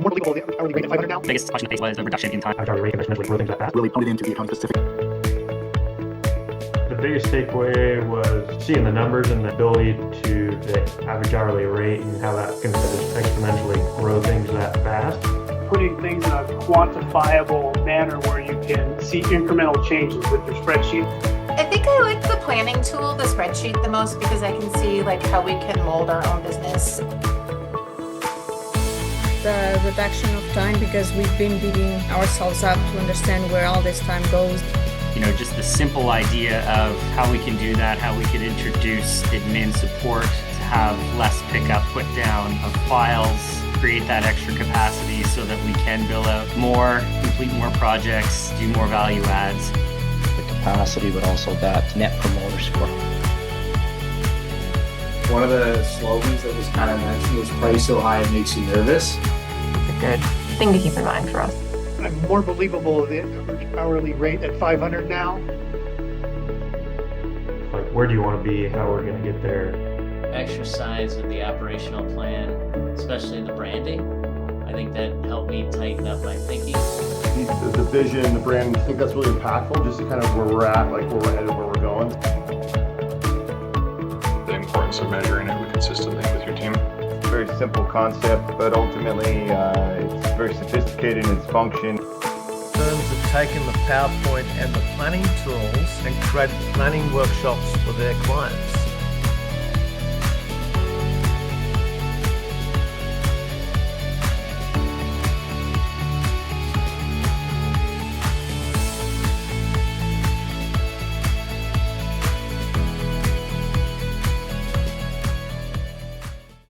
more believable the hourly rate at 500 now. Biggest question faced was the reduction in time. Average hourly rate exponentially grow things that fast. Really put it into the account specific. The biggest takeaway was seeing the numbers and the ability to the average hourly rate and how that can just exponentially grow things that fast. Putting things in a quantifiable manner where you can see incremental changes with your spreadsheet. I think I like the planning tool, the spreadsheet, the most because I can see like how we can mold our own business. The reduction of time because we've been beating ourselves up to understand where all this time goes. You know, just the simple idea of how we can do that, how we could introduce admin support to have less pickup, put down of files, create that extra capacity so that we can bill out more, complete more projects, do more value adds. The capacity, but also that net promoter score. One of the slogans that was kind of mentioned was price so high it makes you nervous. It's a good thing to keep in mind for us. I'm more believable the hourly rate at 500 now. Like, where do you want to be? How we're going to get there? Exercise of the operational plan, especially the branding. I think that helped me tighten up my thinking. The vision, the brand, I think that's really impactful, just to kind of where we're at, like where we're headed, where we're going. The importance of measuring it consistently with your team. Very simple concept, but ultimately it's very sophisticated in its function. Firms have taken the PowerPoint and the planning tools and created planning workshops for their clients.